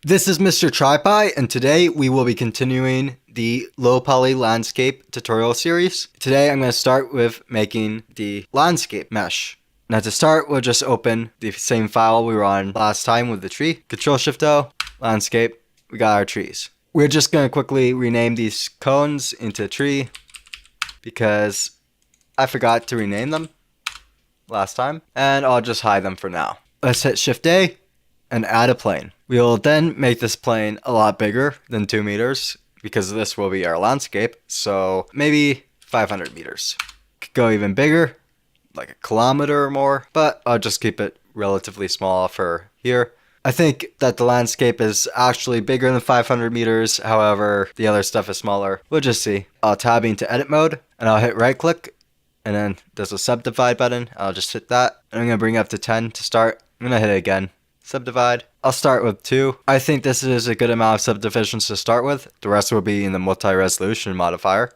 This is MrTriPie, and today we will be continuing the low poly landscape tutorial series. Today I'm going to start with making the landscape mesh. Now to start, we'll just open the same file we were on last time with the tree. Control-Shift-O, landscape, we got our trees. We're just going to quickly rename these cones into tree because I forgot to rename them last time, and I'll just hide them for now. Let's hit Shift-A and add a plane. We will then make this plane a lot bigger than 2 meters because this will be our landscape, so maybe 500 meters. Could go even bigger, like 1 kilometer or more, but I'll just keep it relatively small for here. I think that the landscape is actually bigger than 500 meters, however, the other stuff is smaller. We'll just see. I'll tab into edit mode, and I'll hit right click, and then there's a subdivide button. I'll just hit that, and I'm going to bring it up to 10 to start. I'm going to hit it again. Subdivide. I'll start with 2. I think this is a good amount of subdivisions to start with. The rest will be in the multi-resolution modifier.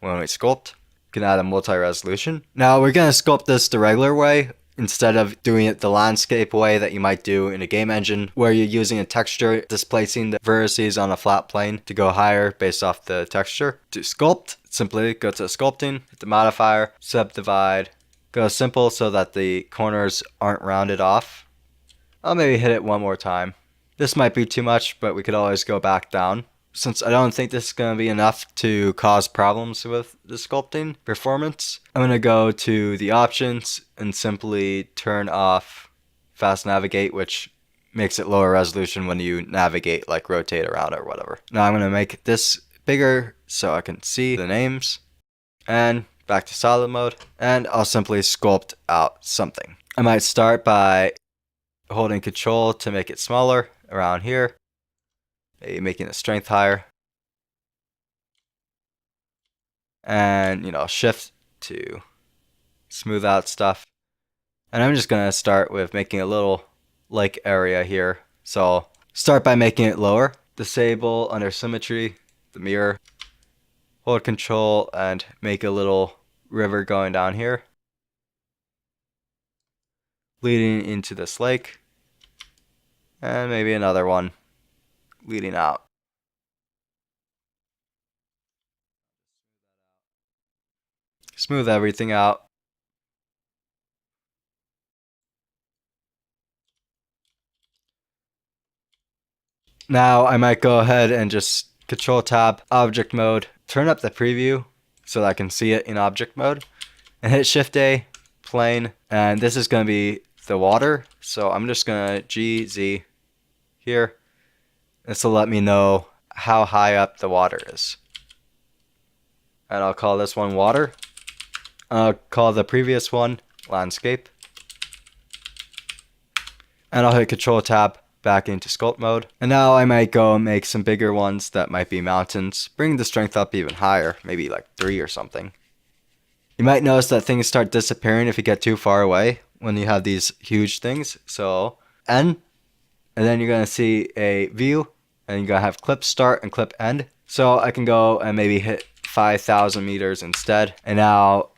When we sculpt, we can add a multi-resolution. Now we're going to sculpt this the regular way instead of doing it the landscape way that you might do in a game engine where you're using a texture displacing the vertices on a flat plane to go higher based off the texture. To sculpt, simply go to sculpting, hit the modifier, subdivide, go simple so that the corners aren't rounded off. I'll maybe hit it one more time. This might be too much, but we could always go back down. Since I don't think this is going to be enough to cause problems with the sculpting performance, I'm going to go to the options and simply turn off fast navigate, which makes it lower resolution when you navigate, like rotate around or whatever. Now I'm going to make this bigger so I can see the names, and back to solid mode, and I'll simply sculpt out something. I might start by holding control to make it smaller around here, maybe making the strength higher, and shift to smooth out stuff. And I'm just gonna start with making a little lake area here, so start by making it lower. Disable under symmetry the mirror, hold control and make a little river going down here leading into this lake, and maybe another one leading out. Smooth everything out. Now I might go ahead and just control tab object mode, turn up the preview so that I can see it in object mode, and hit Shift A, plane, and this is going to be the water, so I'm just going to GZ here. This will let me know how high up the water is. And I'll call this one water. I'll call the previous one landscape. And I'll hit Control Tab back into sculpt mode. And now I might go and make some bigger ones that might be mountains. Bring the strength up even higher, maybe like 3 or something. You might notice that things start disappearing if you get too far away when you have these huge things. So N, and then you're going to see a view, and you're going to have clip start and clip end. So I can go and maybe hit 5,000 meters instead, and now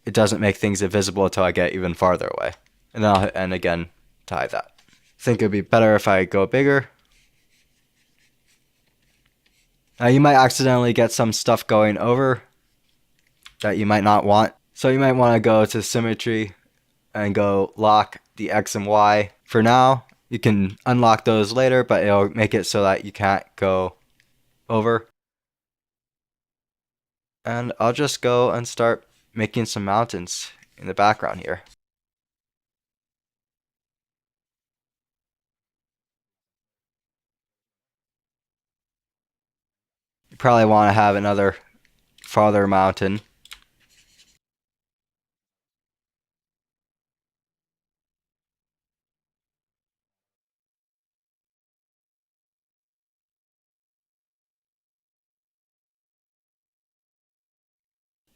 it doesn't make things invisible until I get even farther away. And then I'll hit end again to hide that. I think it would be better if I go bigger. Now you might accidentally get some stuff going over that you might not want. So you might want to go to symmetry and go lock the X and Y. For now, you can unlock those later, but it'll make it so that you can't go over. And I'll just go and start making some mountains in the background here. You probably want to have another farther mountain.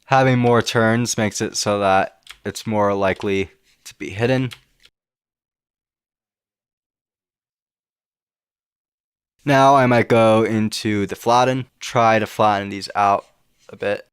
Having more turns makes it so that it's more likely to be hidden. Now I might go into the flatten, try to flatten these out a bit.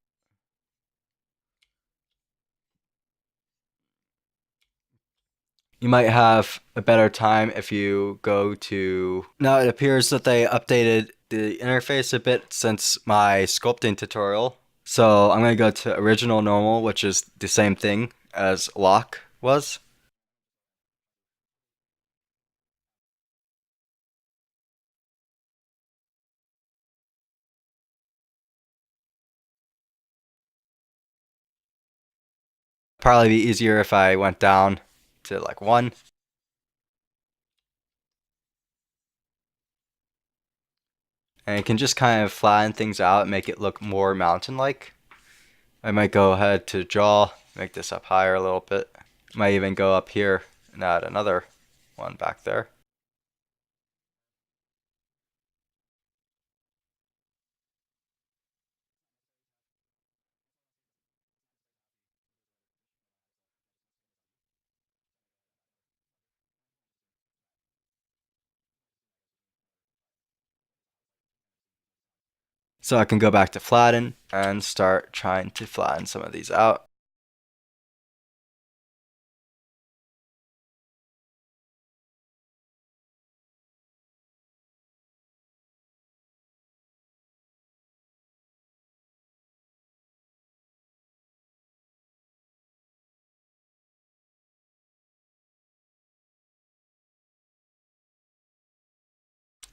You might have a better time if you go to... Now it appears that they updated the interface a bit since my sculpting tutorial. So I'm going to go to original normal, which is the same thing as lock was. Probably be easier if I went down to like 1. And you can just kind of flatten things out and make it look more mountain-like. I might go ahead to jaw, make this up higher a little bit. Might even go up here and add another one back there. So I can go back to flatten and start trying to flatten some of these out.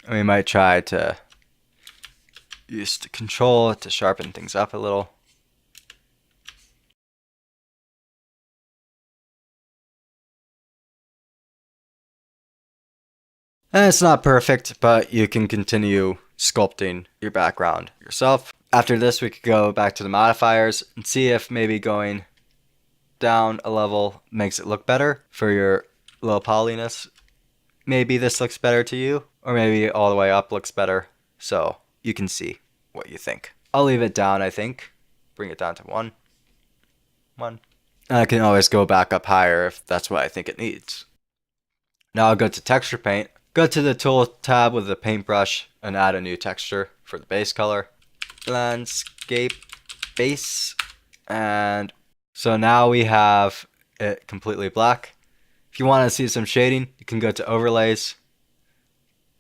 And we might try to use the control to sharpen things up a little. And it's not perfect, but you can continue sculpting your background yourself. After this, we could go back to the modifiers and see if maybe going down a level makes it look better for your low polyness. Maybe this looks better to you, or maybe all the way up looks better. So you can see what you think. I'll leave it down, I think. Bring it down to 1. 1. And I can always go back up higher if that's what I think it needs. Now I'll go to texture paint. Go to the tool tab with the paintbrush and add a new texture for the base color. Landscape base. And so now we have it completely black. If you want to see some shading, you can go to overlays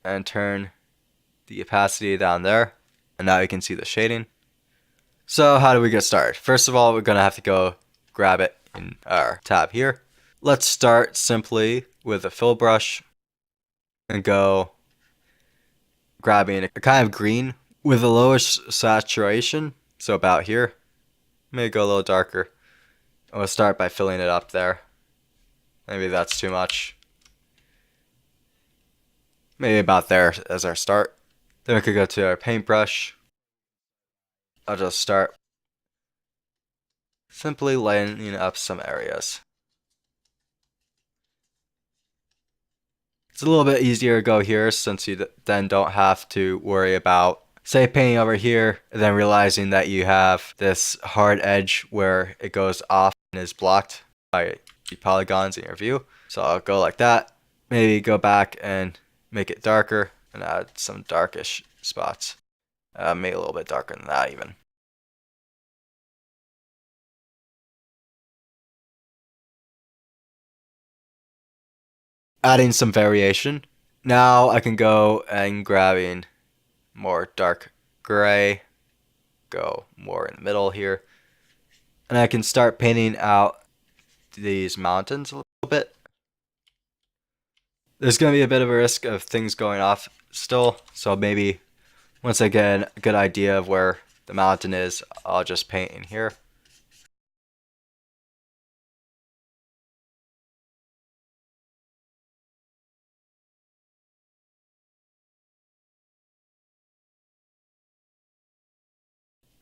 and turn the opacity down there. And now you can see the shading. So how do we get started? First of all, we're going to have to go grab it in our tab here. Let's start simply with a fill brush and go grabbing a kind of green with the lowest saturation, so about here. Maybe go a little darker. And we'll start by filling it up there. Maybe that's too much. Maybe about there as our start. Then we could go to our paintbrush. I'll just start simply lighting up some areas. It's a little bit easier to go here since you then don't have to worry about, say, painting over here and then realizing that you have this hard edge where it goes off and is blocked by the polygons in your view. So I'll go like that. Maybe go back and make it darker and add some darkish spots. Maybe a little bit darker than that even. Adding some variation. Now I can go and grabbing more dark gray, go more in the middle here, and I can start painting out these mountains a little bit. There's going to be a bit of a risk of things going off still, so maybe once I get a good idea of where the mountain is, I'll just paint in here.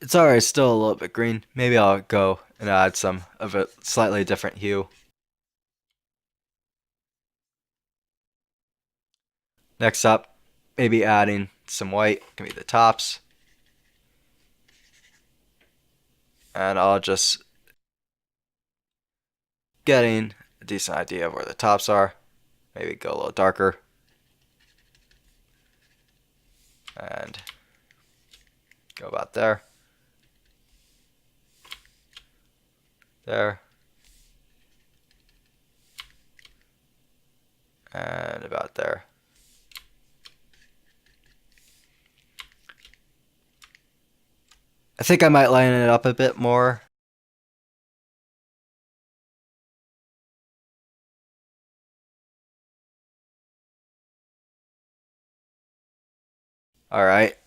It's alright, still a little bit green. Maybe I'll go and add some of a slightly different hue. Next up, maybe adding some white, can be the tops. And I'll just getting a decent idea of where the tops are. Maybe go a little darker. And go about there. There. And about there. I think I might line it up a bit more. Alright.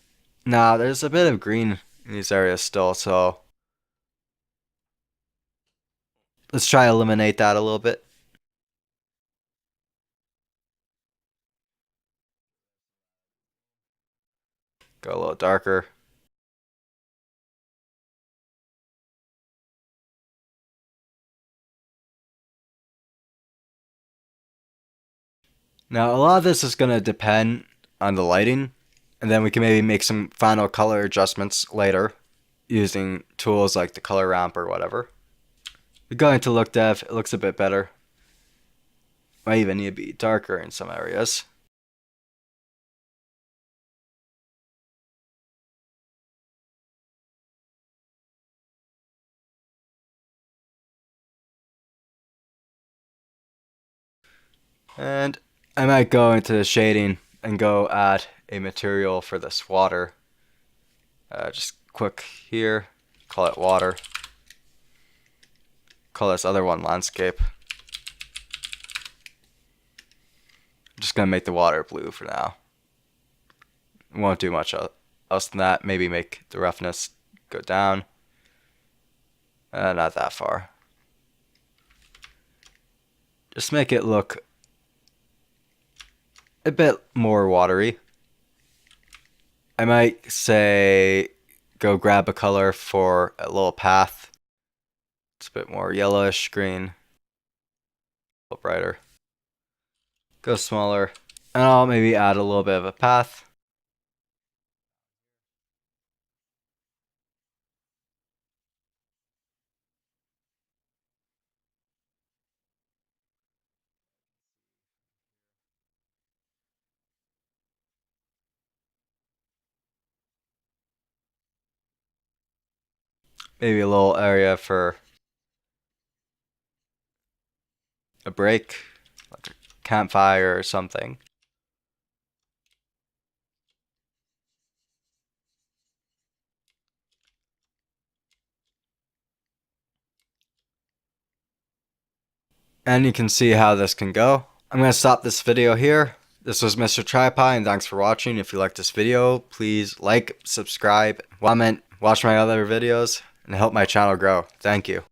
Now, there's a bit of green in these areas still, so let's try to eliminate that a little bit. Go a little darker. Now, a lot of this is going to depend on the lighting, and then we can maybe make some final color adjustments later using tools like the color ramp or whatever. We go into look dev, it looks a bit better. Might even need to be darker in some areas. And I might go into the shading and go add a material for this water. Just quick here, call it water. Call this other one landscape. I'm just gonna make the water blue for now. Won't do much else than that. Maybe make the roughness go down. Not that far. Just make it look a bit more watery. I might say go grab a color for a little path. It's a bit more yellowish green. A little brighter. Go smaller. And I'll maybe add a little bit of a path. Maybe a little area for a break, like a campfire or something. And you can see how this can go. I'm going to stop this video here. This was MrTriPie, and thanks for watching. If you liked this video, please like, subscribe, comment, watch my other videos, and help my channel grow. Thank you.